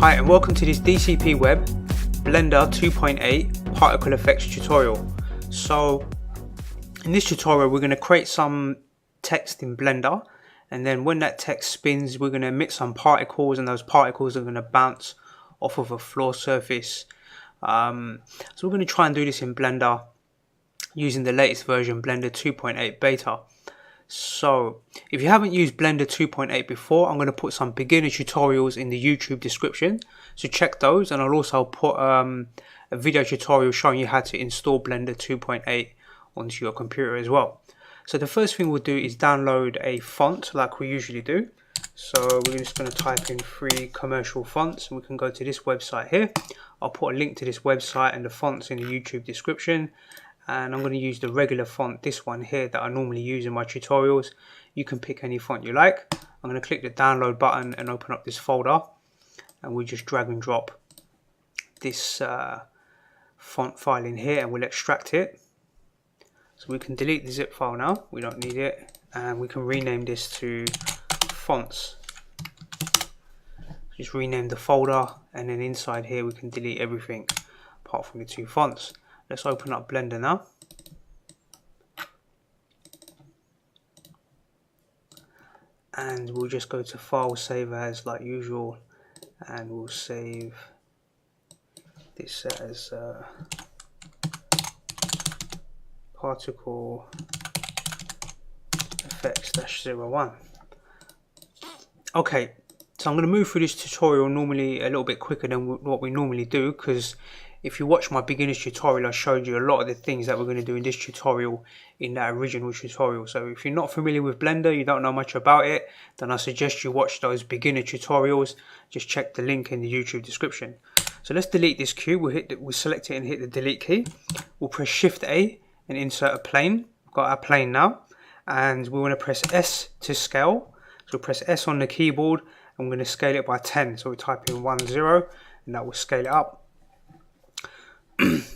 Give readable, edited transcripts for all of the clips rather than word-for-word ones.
Hi and welcome to this DCP Web Blender 2.8 Particle Effects tutorial. So in this tutorial we're going to create some text in Blender, and then when that text spins we're going to emit some particles, and those particles are going to bounce off of a floor surface. So we're going to try and do this in Blender using the latest version, Blender 2.8 Beta. So if you haven't used Blender 2.8 before, I'm going to put some beginner tutorials in the YouTube description, so check those, and I'll also put a video tutorial showing you how to install Blender 2.8 onto your computer as well. So the first thing we'll do is download a font like we usually do. So we're just going to type in free commercial fonts, and we can go to this website here. I'll put a link to this website and the fonts in the YouTube description. And I'm going to use the regular font, this one here, that I normally use in my tutorials. You can pick any font you like. I'm going to click the download button and open up this folder, and we'll just drag and drop this font file in here, and we'll extract it. So we can delete the zip file now, we don't need it, and we can rename this to fonts. Just rename the folder, and then inside here we can delete everything apart from the two fonts. Let's open up Blender now. And we'll just go to File, Save As like usual, and we'll save this as Particle Effects-01. Okay, so I'm going to move through this tutorial normally a little bit quicker than what we normally do, because if you watch my beginner's tutorial, I showed you a lot of the things that we're going to do in this tutorial in that original tutorial. So if you're not familiar with Blender, you don't know much about it, then I suggest you watch those beginner tutorials. Just check the link in the YouTube description. So let's delete this cube. We'll select it and hit the delete key. We'll press Shift A and insert a plane. We've got our plane now, and we want to press S to scale. So we'll press S on the keyboard, and we're going to scale it by 10. So we type in 10, and that will scale it up.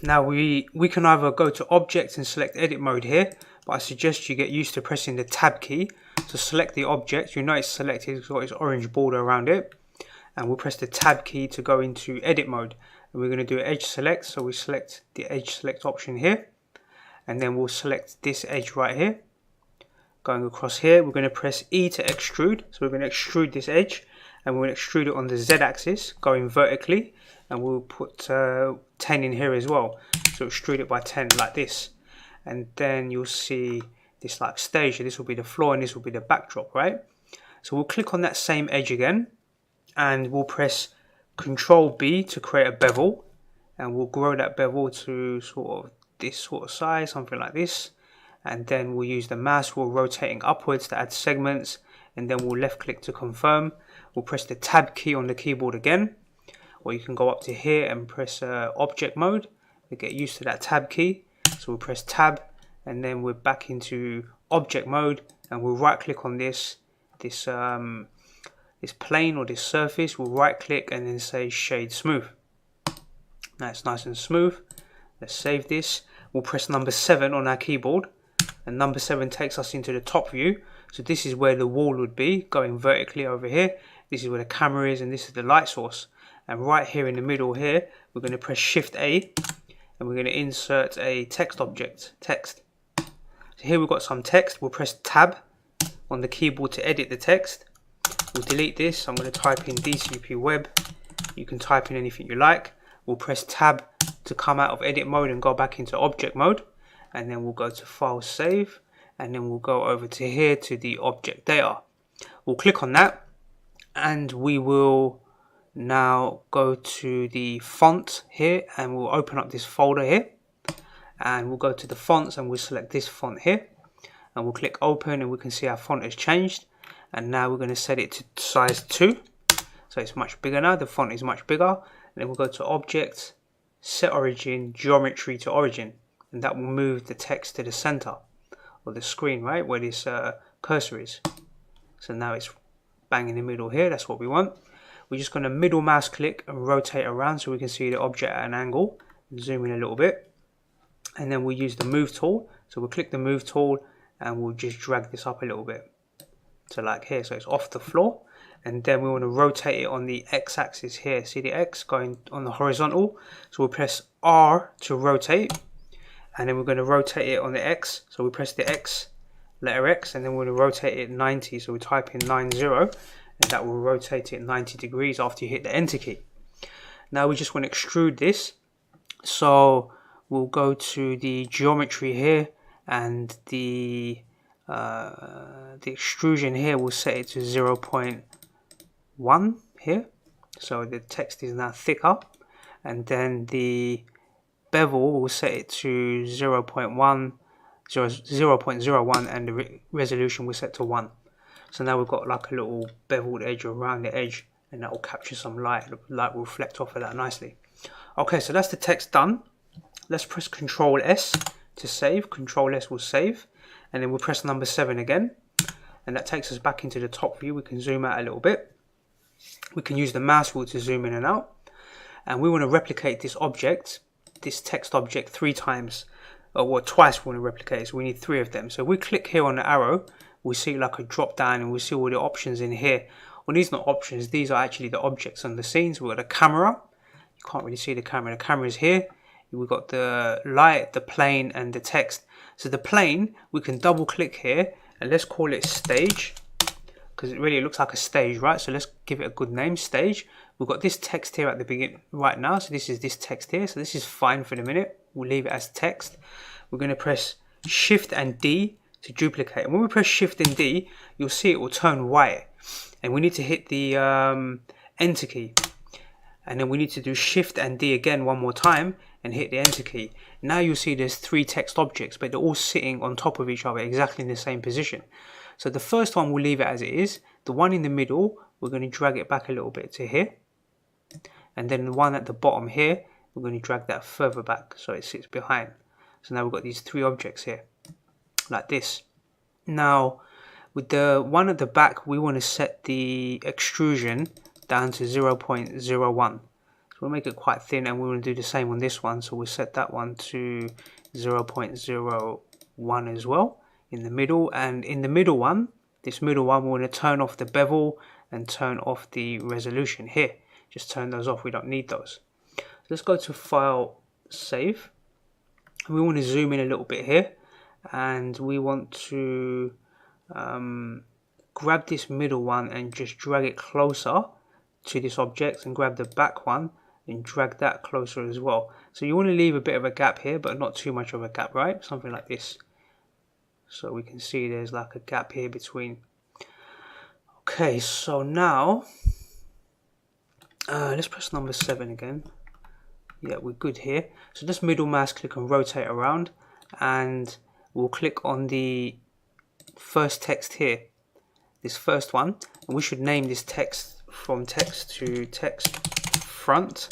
Now we can either go to object and select edit mode here, but I suggest you get used to pressing the tab key to select the object. You know it's selected, it's got its orange border around it, and we'll press the tab key to go into edit mode, and we're going to do edge select. So we select the edge select option here, and then we'll select this edge right here. Going across here, we're going to press E to extrude. So we're going to extrude this edge, and we're going to extrude it on the Z axis going vertically, and we'll put 10 in here as well. So extrude it by 10 like this, and then you'll see this like stage. This will be the floor and this will be the backdrop, right? So we'll click on that same edge again, and we'll press Control B to create a bevel, and we'll grow that bevel to sort of this sort of size, something like this. And then we'll use the mouse wheel rotating upwards to add segments, and then we'll left click to confirm. We'll press the tab key on the keyboard again, or you can go up to here and press object mode to get used to that tab key. So we'll press tab, and then we're back into object mode, and we'll right click on this plane or this surface. We'll right click and then say shade smooth. Now it's nice and smooth. Let's save this. We'll press number 7 on our keyboard, and number 7 takes us into the top view. So this is where the wall would be, going vertically over here. This is where the camera is, and this is the light source. And right here in the middle here, we're going to press Shift A, and we're going to insert a text object, text. So here we've got some text. We'll press Tab on the keyboard to edit the text. We'll delete this. I'm going to type in DCP Web. You can type in anything you like. We'll press Tab to come out of edit mode and go back into object mode. And then we'll go to File, Save, and then we'll go over to here to the object data. We'll click on that, and we will now go to the font here, and we'll open up this folder here, and we'll go to the fonts, and we'll select this font here, and we'll click open, and we can see our font has changed. And now we're going to set it to size 2, so it's much bigger now. The font is much bigger. And then we'll go to object, set origin, geometry to origin, and that will move the text to the center of the screen, right where this cursor is. So now it's bang in the middle here. That's what we want. We're just going to middle mouse click and rotate around so we can see the object at an angle. Zoom in a little bit, and then we'll use the move tool. So we'll click the move tool, and we'll just drag this up a little bit. So like here, so it's off the floor, and then we want to rotate it on the x-axis here. See the x going on the horizontal, so we'll press R to rotate, and then we're going to rotate it on the x, so we press the x, letter X, and then we're going to rotate it 90, so we type in 90, and that will rotate it 90 degrees after you hit the enter key. Now we just want to extrude this, so we'll go to the geometry here, and the extrusion here, we'll set it to 0.1 here, so the text is now thicker, and then the bevel we'll set it to 0.01, and the resolution we'll set to 1. So now we've got like a little beveled edge around the edge, and that will capture some light. The light will reflect off of that nicely. Okay, so that's the text done. Let's press Control S to save. Control S will save, and then we'll press number 7 again, and that takes us back into the top view. We can zoom out a little bit. We can use the mouse wheel to zoom in and out, and we want to replicate this object, this text object, 3 times, or twice. We want to replicate it, so we need 3 of them. So if we click here on the arrow, we see like a drop down, and we see all the options in here. Well, these are not options, these are actually the objects on the scene. So we've got a camera. You can't really see the camera. The camera is here. We've got the light, the plane, and the text. So the plane, we can double click here, and let's call it stage, because it really looks like a stage, right? So let's give it a good name, stage. We've got this text here at the beginning right now, so this is this text here, so this is fine for the minute. We'll leave it as text. We're going to press Shift and D to duplicate, and when we press Shift and D, you'll see it will turn white, and we need to hit the enter key, and then we need to do Shift and D again one more time and hit the enter key. Now you'll see there's 3 text objects, but they're all sitting on top of each other exactly in the same position. So the first one we'll leave it as it is. The one in the middle, we're going to drag it back a little bit to here, and then the one at the bottom here, we're going to drag that further back so it sits behind. So now we've got these 3 objects here, like this. Now with the one at the back, we want to set the extrusion down to 0.01. So we'll make it quite thin, and we want to do the same on this one. So we'll set that one to 0.01 as well in the middle. And in the middle one, this middle one, we want to turn off the bevel and turn off the resolution here. Just turn those off, we don't need those. So let's go to File, Save. We want to zoom in a little bit here, and we want to grab this middle one and just drag it closer to this object, and grab the back one and drag that closer as well. So you want to leave a bit of a gap here, but not too much of a gap, right? Something like this. So we can see there's like a gap here between. Okay, so now let's press number 7 again. Yeah, we're good here. So just middle mouse click and rotate around, and we'll click on the first text here, this first one, and we should name this text from text to text front.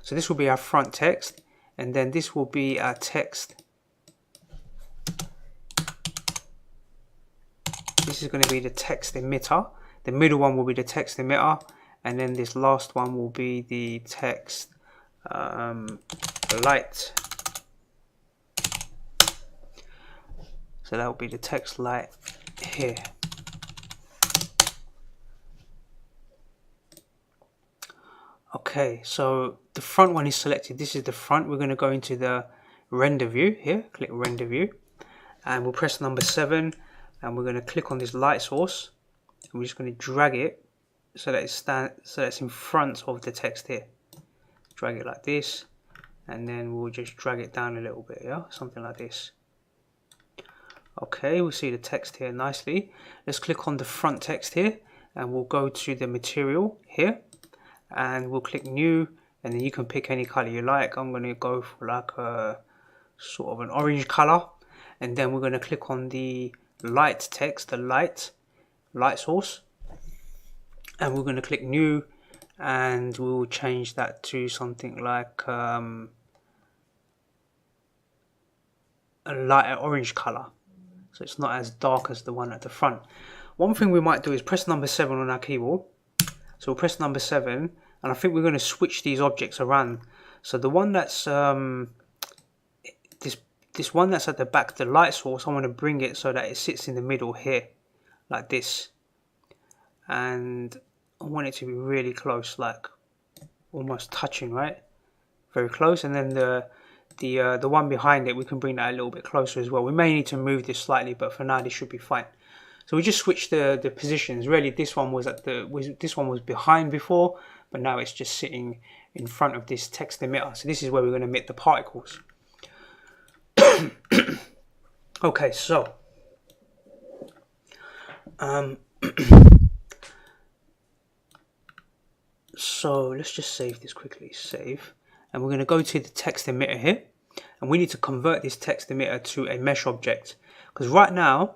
So this will be our front text, and then this will be our text. This is going to be the text emitter. The middle one will be the text emitter, and then this last one will be the text light. So that will be the text light here. Okay, so the front one is selected. This is the front. We're going to go into the render view here. Click render view, and we'll press number 7, and we're going to click on this light source, and we're just going to drag it so that it's in front of the text here. Drag it like this, and then we'll just drag it down a little bit, yeah, something like this. Okay, we'll see the text here nicely. Let's click on the front text here, and we'll go to the material here, and we'll click new, and then you can pick any color you like. I'm going to go for like a sort of an orange color, and then we're going to click on the light text, the light source, and we're going to click new, and we'll change that to something like a lighter orange color, so it's not as dark as the one at the front. One thing we might do is press number 7 on our keyboard. So we'll press number 7, and I think we're going to switch these objects around. So the one that's this one that's at the back, the light source, I want to bring it so that it sits in the middle here, like this. And I want it to be really close, like almost touching, right? Very close. And then the one behind it, we can bring that a little bit closer as well. We may need to move this slightly, but for now this should be fine. So we just switched the positions. Really, this one was this one was behind before, but now it's just sitting in front of this text emitter. So this is where we're going to emit the particles. Okay, so so let's just save this quickly. Save, and we're going to go to the text emitter here, and we need to convert this text emitter to a mesh object, because right now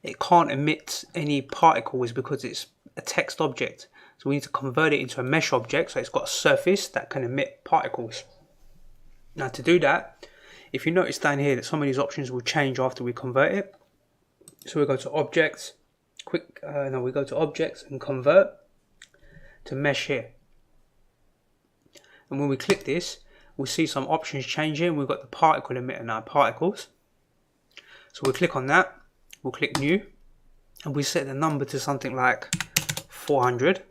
it can't emit any particles because it's a text object. So we need to convert it into a mesh object, so it's got a surface that can emit particles. Now to do that, if you notice down here that some of these options will change after we convert it. So we go to Objects, we go to Objects and Convert to Mesh here. And when we click this, we'll see some options changing. We've got the particle emitter now, particles. So we'll click on that, we'll click New, and we set the number to something like 400.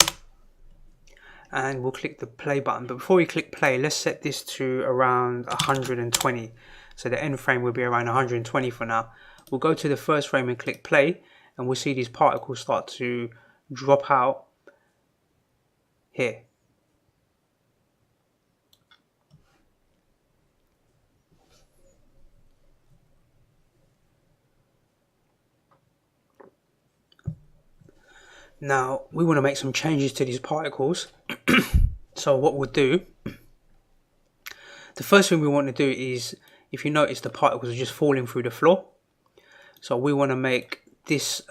And we'll click the play button. But before we click play, let's set this to around 120. So the end frame will be around 120 for now. We'll go to the first frame and click play, and we'll see these particles start to drop out here. Now we want to make some changes to these particles. So what we'll do, the first thing we want to do is, if you notice, the particles are just falling through the floor. So we want to make this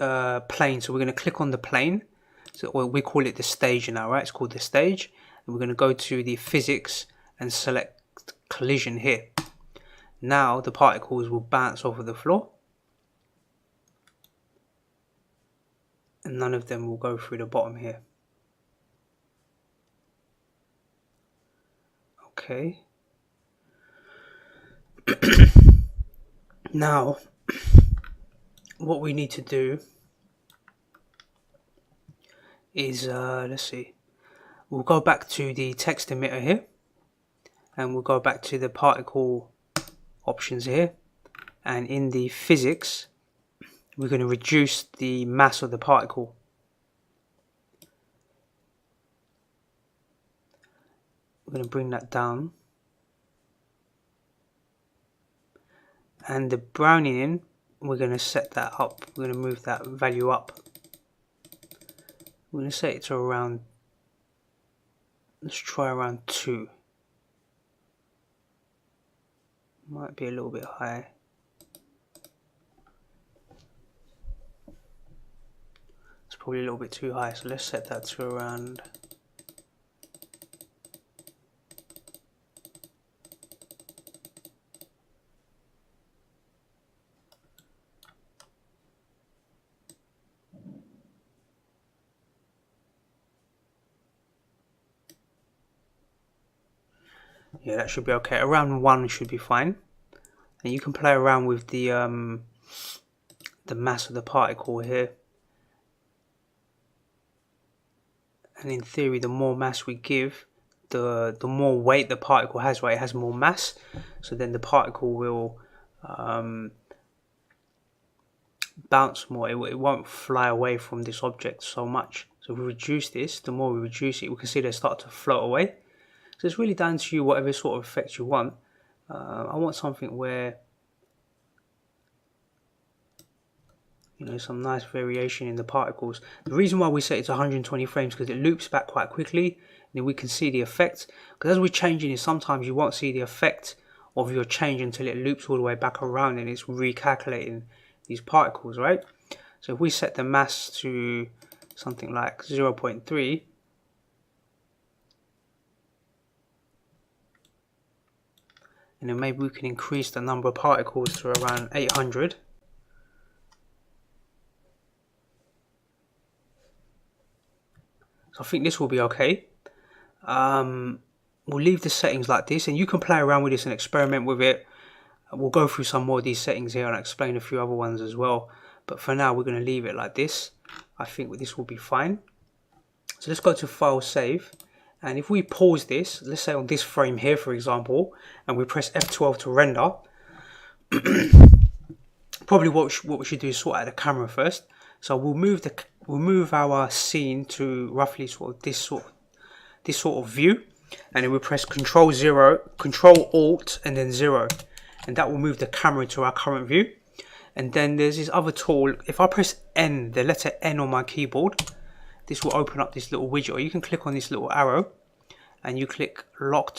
plane. So we're going to click on the plane. So we call it the stage now, right? It's called the stage. And we're going to go to the physics and select collision here. Now the particles will bounce off of the floor, and none of them will go through the bottom here. Okay. Now what we need to do is let's see, we'll go back to the text emitter here, and we'll go back to the particle options here, and in the physics we're going to reduce the mass of the particle. We're going to bring that down, and the Brownian, we're going to set that up. We're going to move that value up. We're going to set it to around, let's try around 2. Might be a little bit high. It's probably a little bit too high, so let's set that to around, yeah, that should be okay. Around 1 should be fine. And you can play around with the mass of the particle here. And in theory, the more mass we give, the more weight the particle has, right? It has more mass, so then the particle will bounce more. It won't fly away from this object so much. So if we reduce this, the more we reduce it, we can see they start to float away. So it's really down to you, whatever sort of effect you want. I want something where, you know, some nice variation in the particles. The reason why we set it to 120 frames because it loops back quite quickly, and then we can see the effect. Because as we're changing it, sometimes you won't see the effect of your change until it loops all the way back around and it's recalculating these particles, right? So if we set the mass to something like 0.3, and then maybe we can increase the number of particles to around 800. So I think this will be okay. We'll leave the settings like this, and you can play around with this and experiment with it. We'll go through some more of these settings here and explain a few other ones as well. But for now, we're going to leave it like this. I think this will be fine. So let's go to File, Save, and if we pause this, let's say on this frame here for example, and we press F12 to render, probably what we should do is sort out the camera first. So we'll move our scene to roughly sort of this sort of view, and then we'll press Control Alt and then 0, and that will move the camera to our current view. And then there's this other tool. If I press N, the letter N on my keyboard, this will open up this little widget, or you can click on this little arrow and you click lock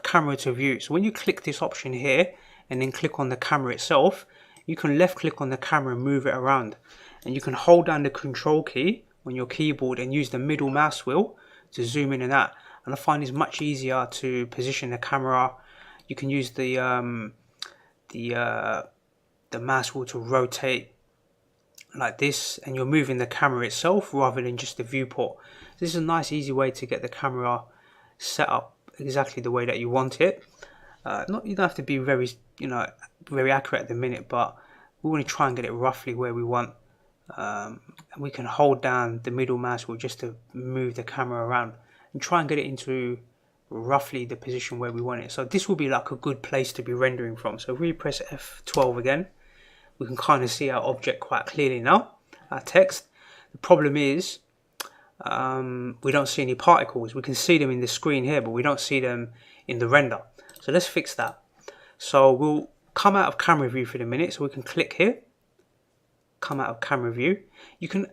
camera to view. So when you click this option here and then click on the camera itself, you can left click on the camera and move it around, and you can hold down the control key on your keyboard and use the middle mouse wheel to zoom in and out. And I find it's much easier to position the camera. You can use the mouse wheel to rotate like this, and you're moving the camera itself rather than just the viewport. This is a nice easy way to get the camera set up exactly the way that you want it. You don't have to be very accurate at the minute, but we want to try and get it roughly where we want. And we can hold down the middle mouse wheel just to move the camera around and try and get it into roughly the position where we want it. So this will be like a good place to be rendering from. So if we press F12 again, we can kind of see our object quite clearly now, our text. The problem is we don't see any particles. We can see them in the screen here, but we don't see them in the render. So let's fix that. So we'll come out of camera view for the minute. So we can click here, come out of camera view. You can,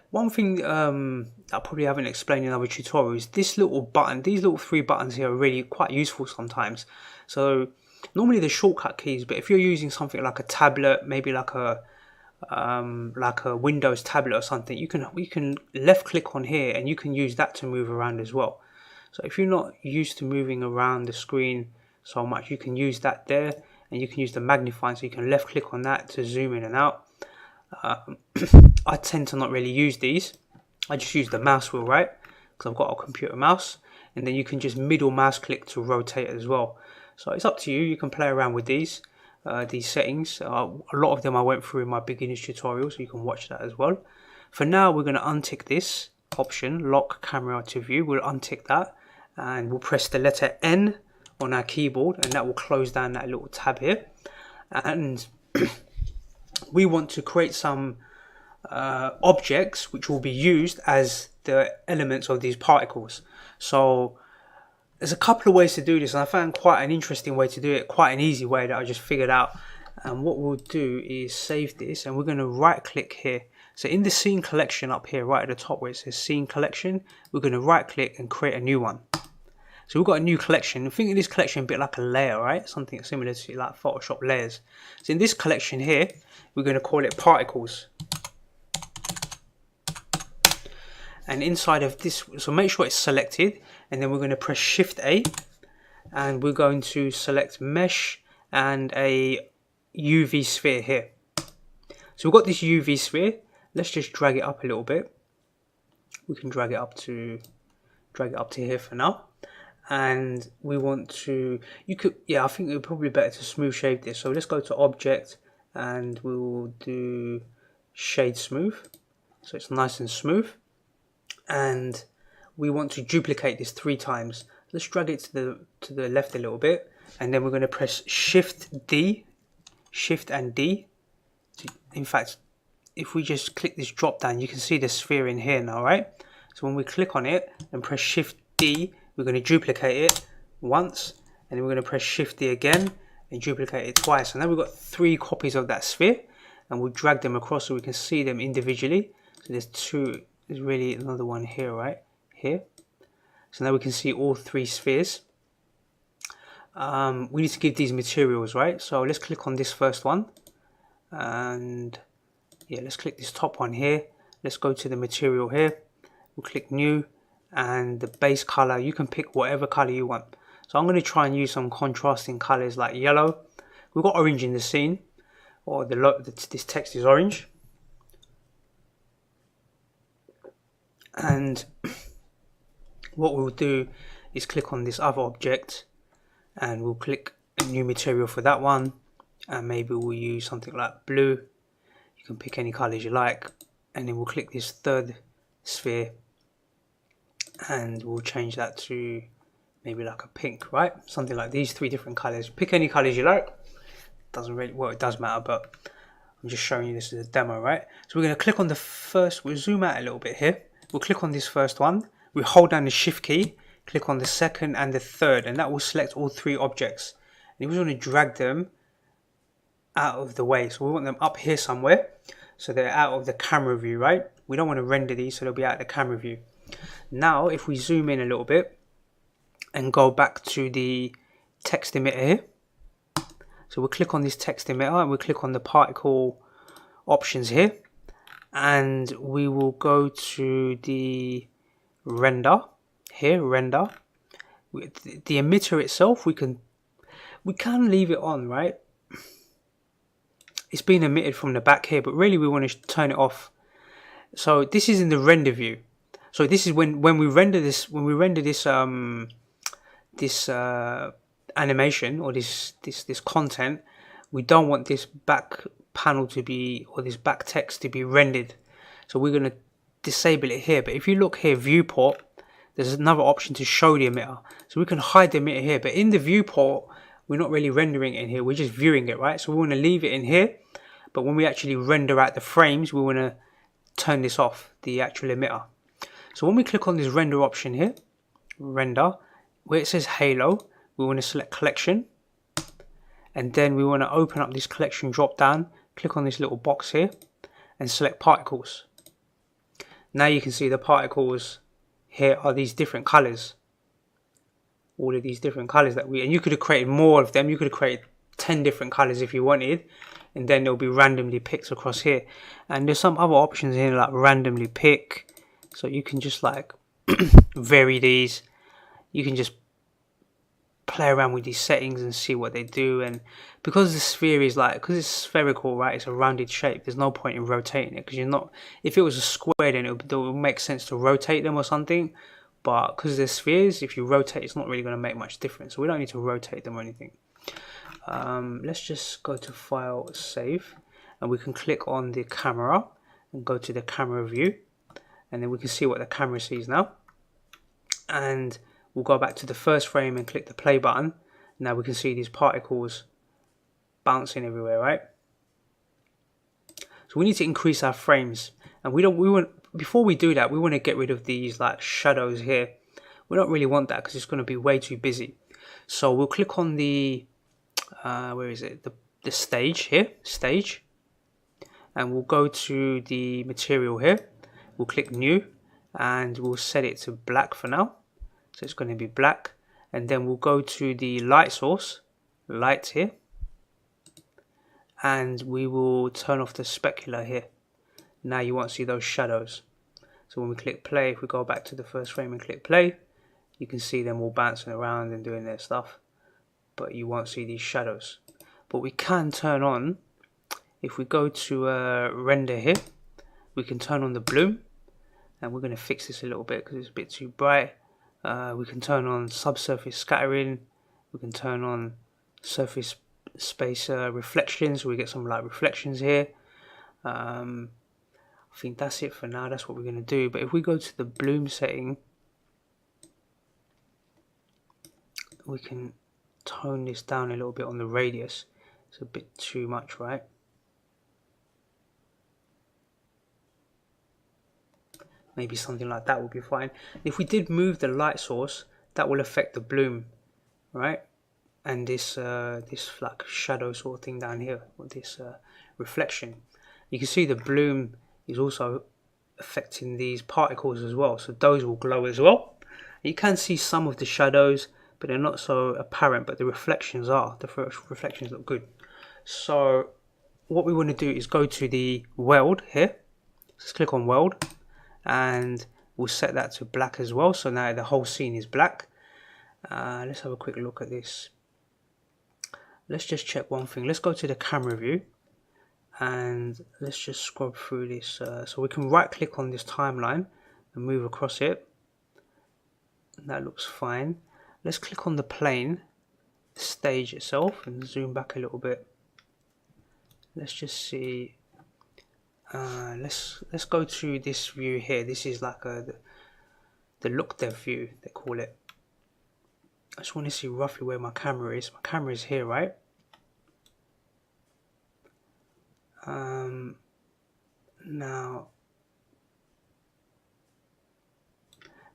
one thing I probably haven't explained in other tutorials, this little button, these little 3 buttons here are really quite useful sometimes. So normally the shortcut keys, but if you're using something like a tablet, maybe like a Windows tablet or something, you can left click on here and you can use that to move around as well. So if you're not used to moving around the screen so much, you can use that there, and you can use the magnifying, so you can left click on that to zoom in and out. I tend to not really use these. I just use the mouse wheel, right? Because I've got a computer mouse, and then you can just middle mouse click to rotate it as well. So it's up to you. You can play around with these settings. A lot of them I went through in my beginners tutorial, so you can watch that as well. For now, we're going to untick this option, lock camera to view. We'll untick that, and we'll press the letter N on our keyboard, and that will close down that little tab here. And we want to create some objects which will be used as the elements of these particles. So there's a couple of ways to do this, and I found quite an interesting way to do it, quite an easy way that I just figured out. And what we'll do is save this, and we're going to right click here. So in the scene collection up here right at the top where it says scene collection, we're going to right click and create a new one. So we've got a new collection. Think of this collection a bit like a layer, right? Something similar to like Photoshop layers. So in this collection here, we're going to call it particles. And inside of this, so make sure it's selected, and then we're going to press Shift A, and we're going to select mesh and a UV sphere here. So we've got this UV sphere. Let's just drag it up a little bit. We can drag it up to here for now. And we want to, I think it would probably be better to smooth shade this. So let's go to object, and we will do shade smooth, so it's nice and smooth. And we want to duplicate this 3 times. Let's drag it to the left a little bit, and then we're going to press Shift and D. In fact, if we just click this drop down, you can see the sphere in here now, right? So when we click on it and press Shift D, we're going to duplicate it once, and then we're going to press Shift D again and duplicate it twice. And now we've got 3 copies of that sphere, and we'll drag them across so we can see them individually. So there's 2, there's really another one here, right? Here. So now we can see all 3 spheres. We need to give these materials, right? So let's click on this first one, and yeah, let's click this top one here. Let's go to the material here. We'll click new, and the base color, you can pick whatever color you want. So I'm going to try and use some contrasting colors like yellow. We've got orange in the scene, or this text is orange. And what we'll do is click on this other object, and we'll click a new material for that one, and maybe we'll use something like blue. You can pick any colors you like, and then we'll click this 3rd sphere, and we'll change that to maybe like a pink, right? Something like these 3 different colors. Pick any colors you like. Doesn't really, well, it does matter, but I'm just showing you this as a demo, right? So we're going to click on the first, we'll zoom out a little bit here. We'll click on this first one. We hold down the shift key, click on the second and the third, and that will select all 3 objects. And we want to drag them out of the way. So we want them up here somewhere, so they're out of the camera view, right? We don't want to render these, so they'll be out of the camera view. Now, if we zoom in a little bit and go back to the text emitter here, so we'll click on this text emitter and we'll click on the particle options here, and we will go to the render here, render. The emitter itself, we can leave it on, right? It's being emitted from the back here, but really we want to turn it off. So this is in the render view. So this is when we render this, this animation or this content, we don't want this back panel to be, or this back text to be rendered. So we're going to disable it here. But if you look here, viewport, there's another option to show the emitter. So we can hide the emitter here, but in the viewport, we're not really rendering it in here, we're just viewing it, right? So we want to leave it in here, but when we actually render out the frames, we want to turn this off, the actual emitter. So when we click on this render option here, render, where it says halo, we want to select collection, and then we want to open up this collection drop down, click on this little box here, and select particles. Now you can see the particles here are these different colors. All of these different colors that and you could have created more of them. You could have created 10 different colors if you wanted, and then they'll be randomly picked across here. And there's some other options here like randomly pick, so you can just like vary these. You can just play around with these settings and see what they do. And because the sphere is like, because it's spherical, right, it's a rounded shape, there's no point in rotating it, because you're not, if it was a square, then it would make sense to rotate them or something. But because they're spheres, if you rotate, it's not really going to make much difference. So we don't need to rotate them or anything. Let's just go to File, Save, and we can click on the camera and go to the camera view, and then we can see what the camera sees now. And we'll go back to the first frame and click the play button. Now we can see these particles bouncing everywhere, right? So we need to increase our frames, and before we do that, we want to get rid of these like shadows here. We don't really want that because it's going to be way too busy. So we'll click on the where is it, the stage here, stage, and we'll go to the material here. We'll click new, and we'll set it to black for now. So it's going to be black, and then we'll go to the light source, light here, and we will turn off the specular here. Now you won't see those shadows. So when we click play, if we go back to the first frame and click play, you can see them all bouncing around and doing their stuff, but you won't see these shadows. But we can turn on, if we go to render here, we can turn on the bloom, and we're going to fix this a little bit because it's a bit too bright. We can turn on subsurface scattering, we can turn on surface space reflections, so we get some light reflections here. I think that's it for now, that's what we're going to do. But if we go to the bloom setting, we can tone this down a little bit on the radius. It's a bit too much, right? Maybe something like that will be fine. If we did move the light source, that will affect the bloom, right? And this like shadow sort of thing down here, with this reflection. You can see the bloom is also affecting these particles as well, so those will glow as well. You can see some of the shadows, but they're not so apparent, but the reflections are. The reflections look good. So what we want to do is go to the world here. Let's click on world, and we'll set that to black as well, so now the whole scene is black. Let's have a quick look at this. Let's just check one thing. Let's go to the camera view, and let's just scrub through this, so we can right click on this timeline and move across it. That looks fine. Let's click on the plane, the stage itself, and zoom back a little bit. Let's just see, let's go to this view here. This is like the the look dev view, they call it. I just want to see roughly where my camera is. My camera is here, right? Now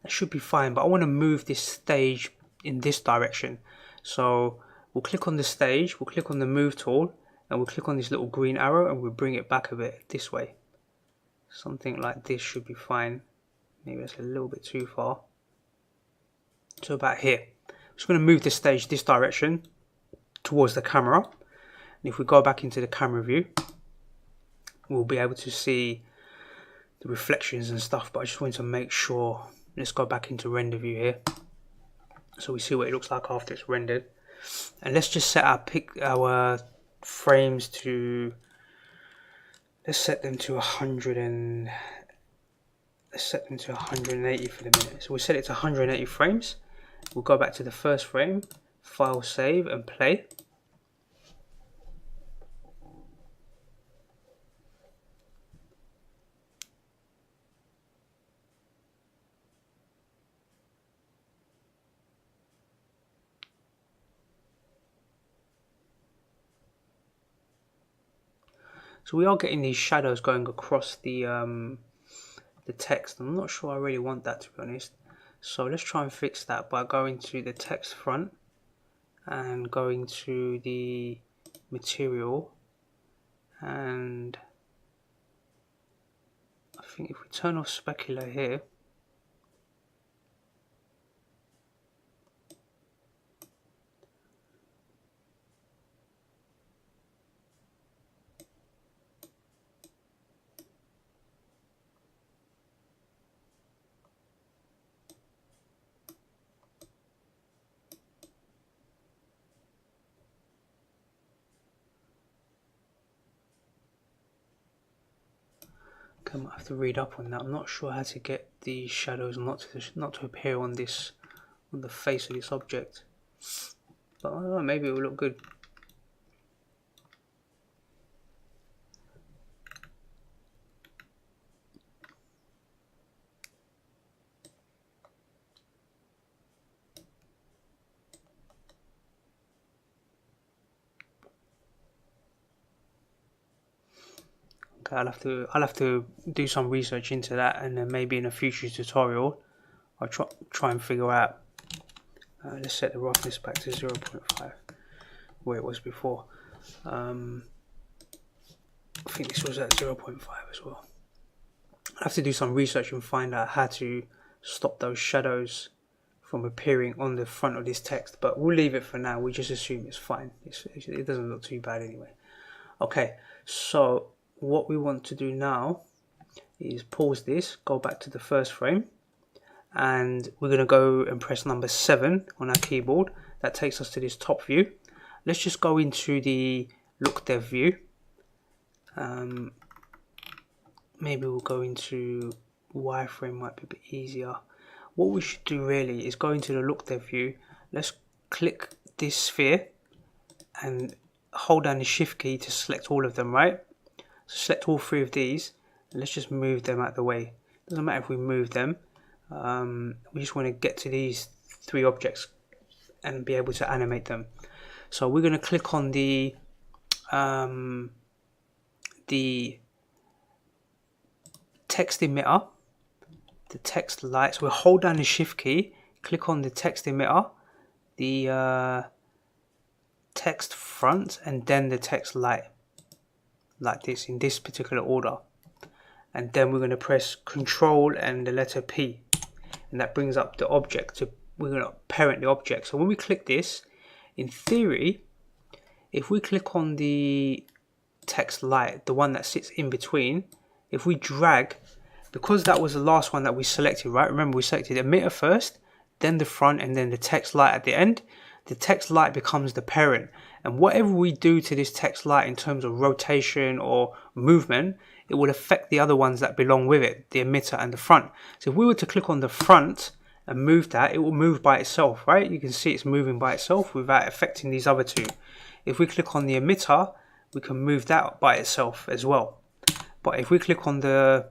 that should be fine, but I want to move this stage in this direction. So we'll click on the stage, we'll click on the move tool, and we'll click on this little green arrow and we'll bring it back a bit this way. Something like this should be fine. Maybe that's a little bit too far. So about here. I'm just going to move the stage this direction towards the camera. And if we go back into the camera view, we'll be able to see the reflections and stuff, but I just wanted to make sure. Let's go back into render view here, so we see what it looks like after it's rendered. And let's just set our frames to, let's set them to 100 and let's set them to 180 for the minute. So we set it to 180 frames. We'll go back to the first frame, file, save and play. So we are getting these shadows going across the text. I'm not sure I really want that, to be honest. So let's try and fix that by going to the text front and going to the material, and I think if we turn off specular here, I might have to read up on that. I'm not sure how to get the shadows not to appear on this, on the face of this object, but I don't know, maybe it will look good. I'll have to do some research into that, and then maybe in a future tutorial I'll try and figure out. Let's set the roughness back to 0.5 where it was before. I think this was at 0.5 as well. I'll have to do some research and find out how to stop those shadows from appearing on the front of this text, but we'll leave it for now. We just assume it's fine. It doesn't look too bad anyway. Okay, so what we want to do now is pause this, go back to the first frame, and we're going to go and press number 7 on our keyboard. That takes us to this top view. Let's just go into the look dev view. Maybe we'll go into wireframe, might be a bit easier. What we should do really is go into the look dev view. Let's click this sphere and hold down the shift key to select all of them, right? So select all 3 of these, and let's just move them out of the way. Doesn't matter if we move them. We just want to get to these 3 objects and be able to animate them. So we're going to click on the text emitter, the text light. So we'll hold down the shift key, click on the text emitter, the text front, and then the text light, like this, in this particular order. And then we're going to press Control and the letter P, and that brings up the object. We're going to parent the object. So when we click this, in theory, if we click on the text light, the one that sits in between, if we drag, because that was the last one that we selected, right? Remember, we selected emitter first, then the front, and then the text light at the end. The text light becomes the parent, and whatever we do to this text light in terms of rotation or movement, it will affect the other ones that belong with it, the emitter and the front. So if we were to click on the front and move that, it will move by itself, right? You can see it's moving by itself without affecting these other 2. If we click on the emitter, we can move that by itself as well. But if we click on the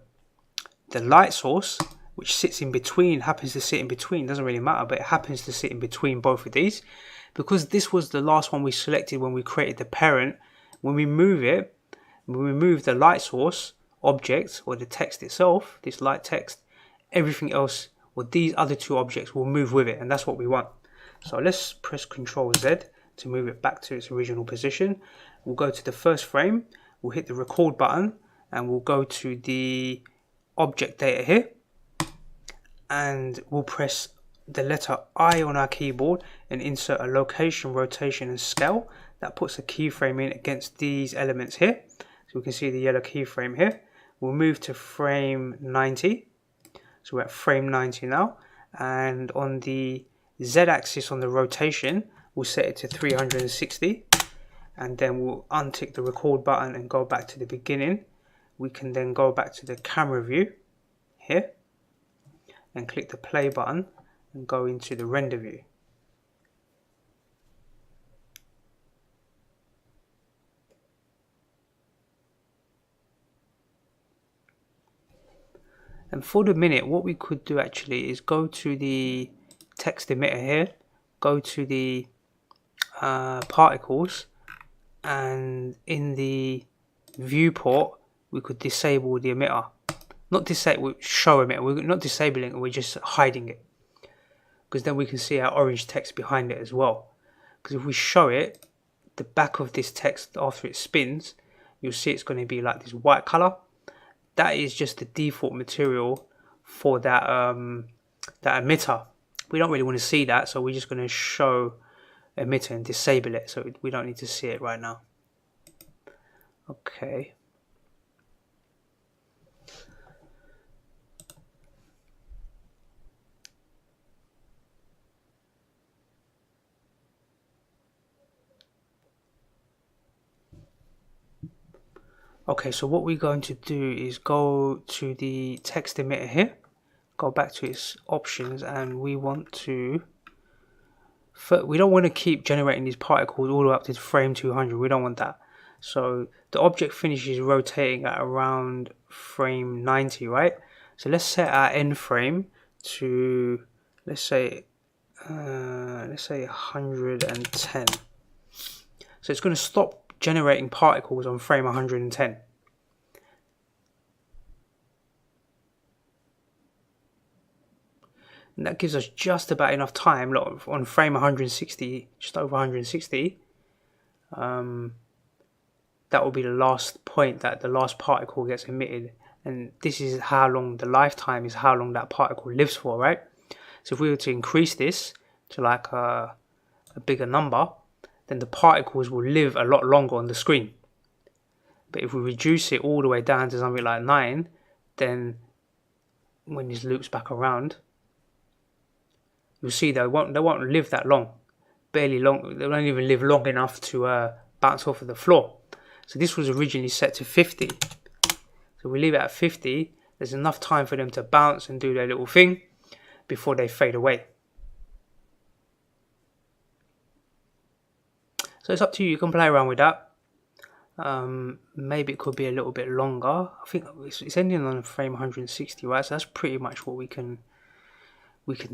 light source, which sits in between, happens to sit in between, doesn't really matter, but it happens to sit in between both of these. Because this was the last one we selected when we created the parent, when we move it, when we move the light source object or the text itself, this light text, everything else, or these other two objects will move with it, and that's what we want. So let's press Ctrl Z to move it back to its original position. We'll go to the first frame, we'll hit the record button, and we'll go to the object data here, and we'll press the letter I on our keyboard and insert a location, rotation and scale. That puts a keyframe in against these elements here. So we can see the yellow keyframe here. We'll move to frame 90. So we're at frame 90 now. And on the Z-axis on the rotation, we'll set it to 360. And then we'll untick the record button and go back to the beginning. We can then go back to the camera view here and click the play button and go into the render view. And for the minute, what we could do actually is go to the text emitter here, go to the particles, and in the viewport we could disable the emitter. Not disable, show emitter, we're not disabling it, we're just hiding it. Because then we can see our orange text behind it as well. Because if we show it, the back of this text after it spins, you'll see it's going to be like this white color. That is just the default material for that that emitter. We don't really want to see that, so we're just going to show emitter and disable it, so we don't need to see it right now. Okay. Okay, so what we're going to do is go to the text emitter here, go back to its options, and we want to, we don't want to keep generating these particles all the way up to frame 200, we don't want that. So the object finishes rotating at around frame 90, right? So let's set our end frame to, let's say 110. So it's going to stop generating particles on frame 110. And that gives us just about enough time. Look, on frame 160, just over 160, that will be the last point that the last particle gets emitted. And this is how long the lifetime is, how long that particle lives for, right? So if we were to increase this to like a bigger number, then the particles will live a lot longer on the screen. But if we reduce it all the way down to something like 9, then when this loops back around, you'll see they won't live that long. Barely long. They won't even live long enough to bounce off of the floor. So this was originally set to 50. So we leave it at 50. There's enough time for them to bounce and do their little thing before they fade away. So it's up to you. You can play around with that. Maybe it could be a little bit longer. I think it's ending on frame 160, right? So that's pretty much what we can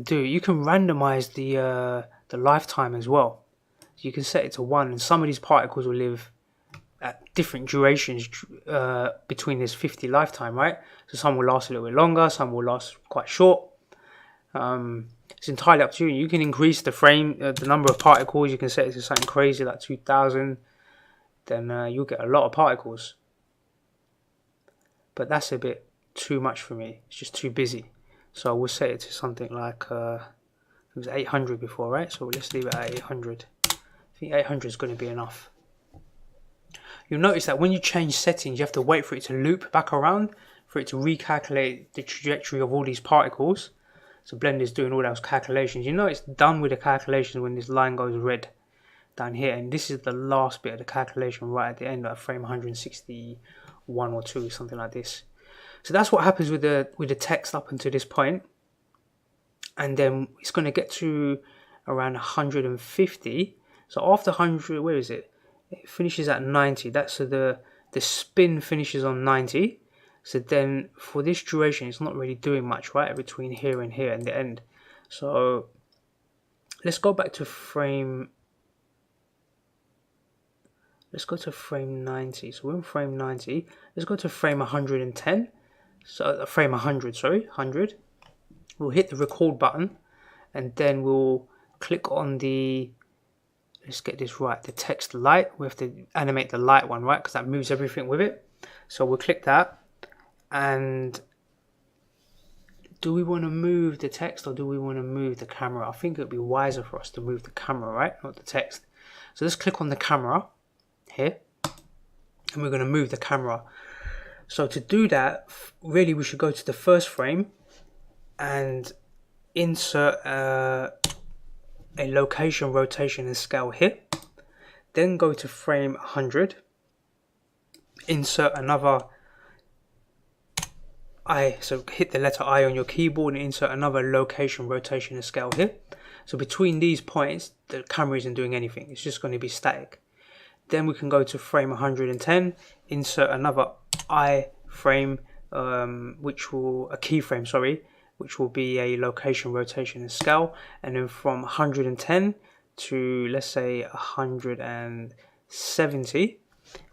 do. You can randomize the lifetime as well. So you can set it to 1, and some of these particles will live at different durations between this 50 lifetime, right? So some will last a little bit longer, some will last quite short. It's entirely up to you. You can increase the frame, the number of particles. You can set it to something crazy like 2000. Then you'll get a lot of particles. But that's a bit too much for me. It's just too busy. So we'll set it to something like, it was 800 before, right? So let's leave it at 800. I think 800 is going to be enough. You'll notice that when you change settings, you have to wait for it to loop back around, for it to recalculate the trajectory of all these particles. So Blender's doing all those calculations. You know it's done with the calculations when this line goes red down here. And this is the last bit of the calculation right at the end, like frame 161 or 2, something like this. So that's what happens with the text up until this point. And then it's going to get to around 150. So after 100, where is it? It finishes at 90. That's so the spin finishes on 90. So then for this duration, it's not really doing much, right, between here and the end. So let's go back to frame. Let's go to frame 90. So we're in frame 90. Let's go to frame 110. So frame 100, sorry, 100. We'll hit the record button, and then we'll click on the, let's get this right, the text light. We have to animate the light one, right, because that moves everything with it. So we'll click that. And do we want to move the text or do we want to move the camera? I think it would be wiser for us to move the camera, right, not the text. So let's click on the camera here, and we're going to move the camera. So to do that, really we should go to the first frame and insert a location, rotation and scale here. Then go to frame 100, insert another I, so hit the letter I on your keyboard and insert another location, rotation and scale here. So between these points, the camera isn't doing anything, it's just going to be static. Then we can go to frame 110, insert another I frame, a keyframe, sorry, which will be a location, rotation and scale. And then from 110 to, let's say, 170,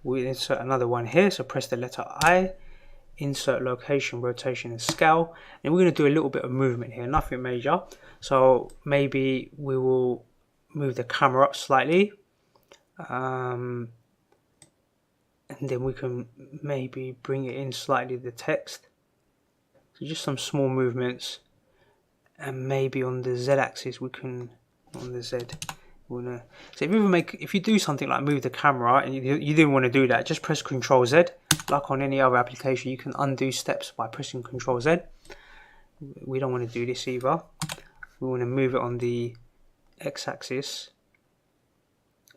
we insert another one here. So press the letter I, insert location, rotation and scale, and we're going to do a little bit of movement here, nothing major. So maybe we will move the camera up slightly, and then we can maybe bring it in slightly, the text. So just some small movements, and maybe on the z-axis we can, on the z, so if you do something like move the camera and you didn't want to do that, just press Ctrl Z. Like on any other application, you can undo steps by pressing Ctrl Z. We don't want to do this either. We want to move it on the x-axis,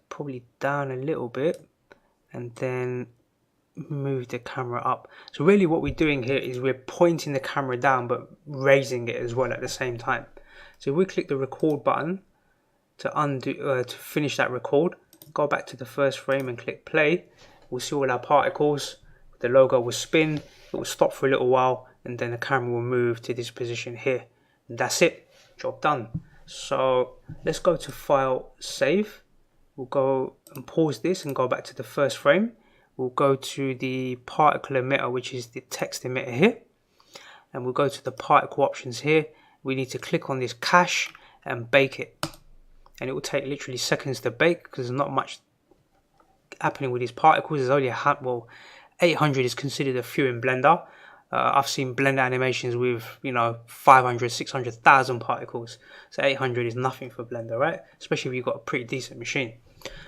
probably down a little bit, and then move the camera up. So really what we're doing here is we're pointing the camera down but raising it as well at the same time. So if we click the record button to finish that record, go back to the first frame and click play, we'll see all our particles. The logo will spin, it will stop for a little while, and then the camera will move to this position here. And that's it, job done. So let's go to file, save. We'll go and pause this and go back to the first frame. We'll go to the particle emitter, which is the text emitter here, and we'll go to the particle options here. We need to click on this cache and bake it, and it will take literally seconds to bake because there's not much happening with these particles. There's only 800 is considered a few in Blender. I've seen Blender animations with 500, 600,000 particles. So 800 is nothing for Blender, right? Especially if you've got a pretty decent machine.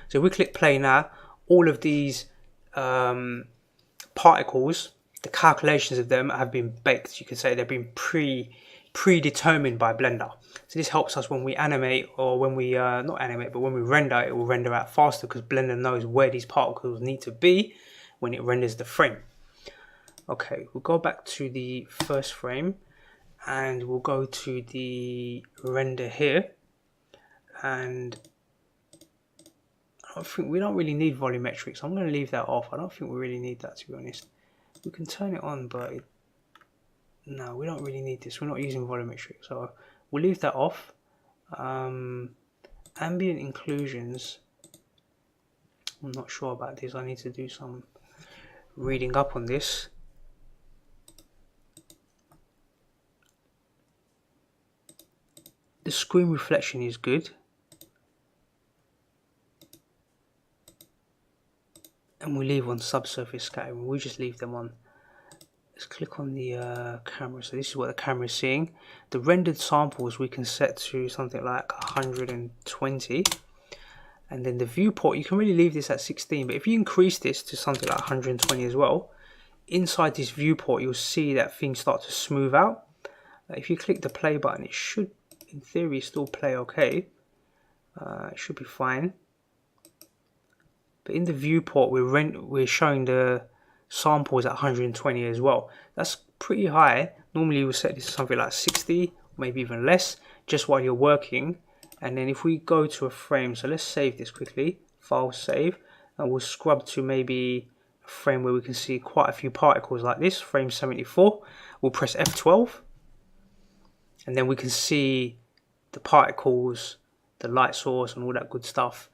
So if we click play now, all of these particles, the calculations of them have been baked. You could say they've been predetermined by Blender. So this helps us when we animate, or when we not animate, but when we render, it will render out faster because Blender knows where these particles need to be when it renders the frame. Okay, we'll go back to the first frame and we'll go to the render here, and we don't really need volumetric, so I'm going to leave that off. I don't think we really need that, to be honest. We can turn it on, but no, we don't really need this. We're not using volumetric, so we'll leave that off. Ambient inclusions, I'm not sure about this. I need to do some reading up on this. The screen reflection is good, and we leave on subsurface scattering. We'll just leave them on. Let's click on the camera. So this is what the camera is seeing. The rendered samples we can set to something like 120, and then the viewport, you can really leave this at 16, but if you increase this to something like 120 as well, inside this viewport you'll see that things start to smooth out. If you click the play button, it should in theory still play okay. It should be fine, but in the viewport we're showing the samples at 120 as well. That's pretty high. Normally you would set this to something like 60, maybe even less, just while you're working. And then if we go to a frame, so let's save this quickly, file save, and we'll scrub to maybe frame where we can see quite a few particles like this, frame 74. We'll press F12 and then we can see the particles, the light source and all that good stuff,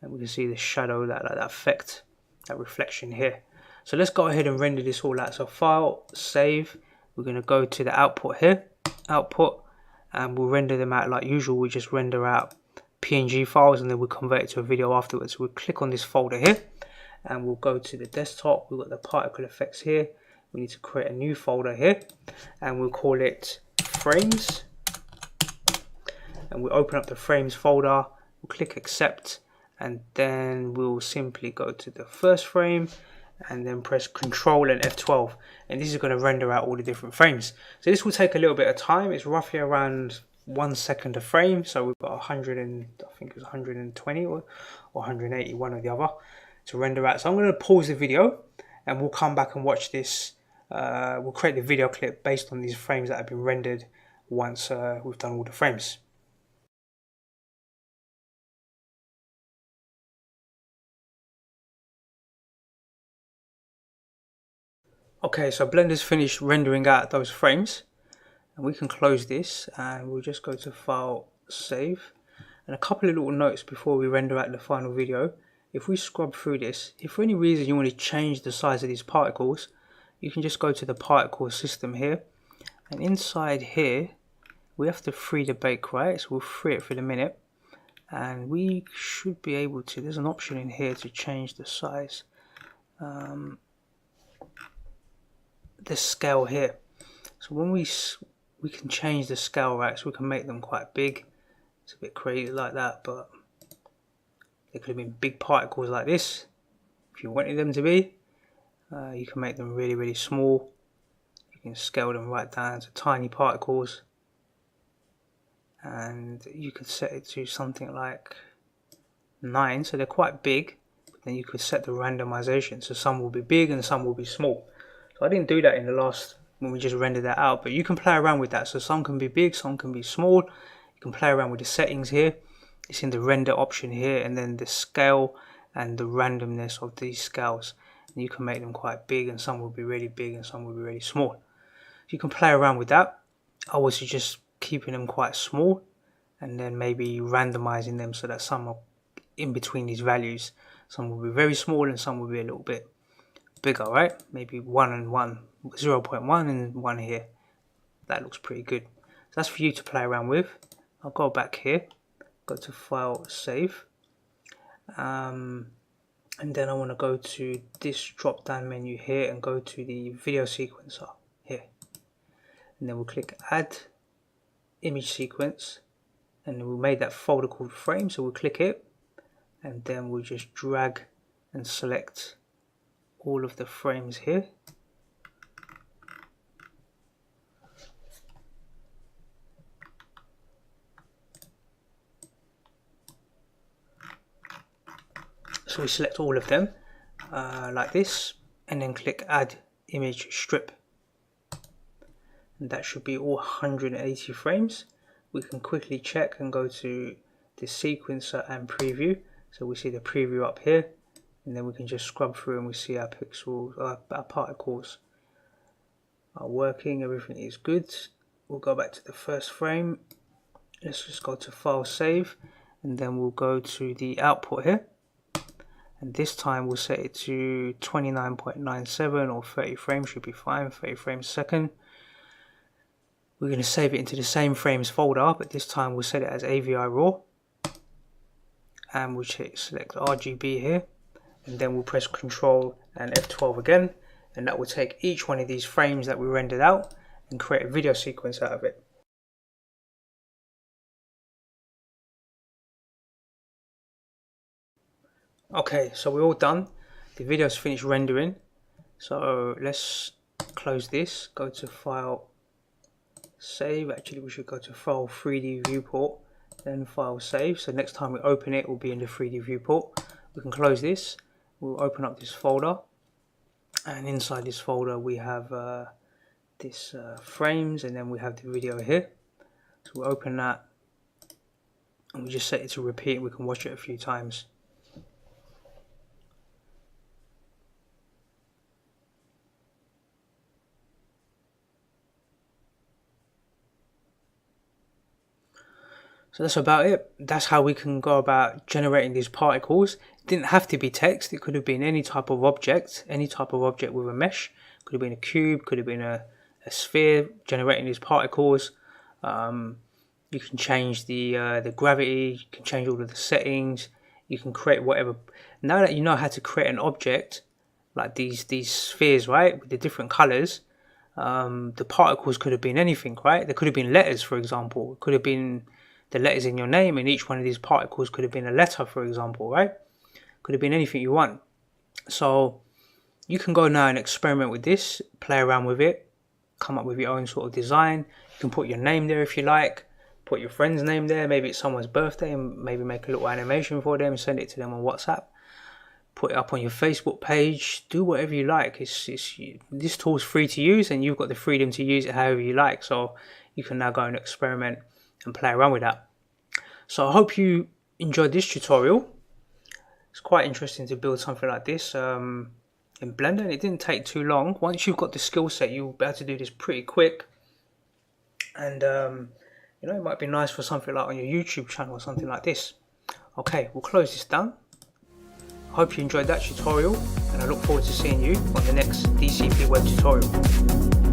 and we can see the shadow, that effect, that reflection here. So let's go ahead and render this all out. So file, save, we're going to go to the output here, output, and we'll render them out like usual. We just render out PNG files and then we'll convert it to a video afterwards. We'll click on this folder here and we'll go to the desktop. We've got the particle effects here. We need to create a new folder here and we'll call it frames, and we'll open up the frames folder. We'll click accept and then we'll simply go to the first frame and then press Control and F12, and this is going to render out all the different frames. So this will take a little bit of time. It's roughly around 1 second a frame, so we've got 100 and I think it was 120 or 180, one or the other, to render out. So I'm going to pause the video and we'll come back and watch this. We'll create the video clip based on these frames that have been rendered once we've done all the frames. Okay, so Blender's finished rendering out those frames, and we can close this and we'll just go to File, Save. And a couple of little notes before we render out the final video. If we scrub through this, if for any reason you want to change the size of these particles, you can just go to the particle system here, and inside here we have to free the bake, right? So we'll free it for the minute, and we should be able to, there's an option in here to change the size. The scale here, so when we can change the scale, right? So we can make them quite big. It's a bit crazy like that, but they could have been big particles like this if you wanted them to be. You can make them really, really small. You can scale them right down to tiny particles, and you could set it to something like 9, so they're quite big. But then you could set the randomization, so some will be big and some will be small. I didn't do that in the last, when we just rendered that out, but you can play around with that. So some can be big, some can be small. You can play around with the settings here. It's in the render option here, and then the scale and the randomness of these scales. And you can make them quite big, and some will be really big and some will be really small. You can play around with that. I was just keeping them quite small and then maybe randomizing them so that some are in between these values. Some will be very small and some will be a little bit bigger, right? Maybe 1 and 1, 0.1 and 1 here. That looks pretty good. So that's for you to play around with. I'll go back here, go to File, Save, and then I want to go to this drop down menu here and go to the video sequencer here, and then we'll click Add Image Sequence, and then we'll make that folder called Frame, so we'll click it and then we'll just drag and select all of the frames here. So we select all of them like this, and then click Add Image Strip, and that should be all 180 frames. We can quickly check and go to the sequencer and preview, so we see the preview up here, and then we can just scrub through and we see our pixels, our particles are working, everything is good. We'll go back to the first frame. Let's just go to File, Save, and then we'll go to the output here, and this time we'll set it to 29.97 or 30 frames should be fine, 30 frames a second. We're going to save it into the same frames folder, but this time we'll set it as AVI RAW, and we'll select RGB here, and then we'll press Control and F12 again, and that will take each one of these frames that we rendered out and create a video sequence out of it. Okay, so we're all done. The video's finished rendering. So let's close this, go to File, Save. Actually, we should go to File, 3D Viewport, then File, Save. So next time we open it, it will be in the 3D viewport. We can close this. We'll open up this folder, and inside this folder we have this frames, and then we have the video here. So we'll open that, and we just set it to repeat. We can watch it a few times. So that's about it. That's how we can go about generating these particles. It didn't have to be text. It could have been any type of object, with a mesh. Could have been a cube, could have been a sphere, generating these particles. You can change the gravity, you can change all of the settings, you can create whatever. Now that you know how to create an object, like these spheres, right, with the different colors, the particles could have been anything, right? There could have been letters, for example. It could have been the letters in your name, and each one of these particles could have been a letter, for example, right? Could have been anything you want. So you can go now and experiment with this, play around with it, come up with your own sort of design. You can put your name there if you like, put your friend's name there, maybe it's someone's birthday, and maybe make a little animation for them, send it to them on WhatsApp, put it up on your Facebook page, do whatever you like. This tool's free to use, and you've got the freedom to use it however you like, so you can now go and experiment and play around with that. So I hope you enjoyed this tutorial. It's quite interesting to build something like this in Blender, and it didn't take too long. Once you've got the skill set, you'll be able to do this pretty quick, and you know, it might be nice for something like on your YouTube channel or something like this. Okay, we'll close this down. I hope you enjoyed that tutorial, and I look forward to seeing you on the next DCP web tutorial.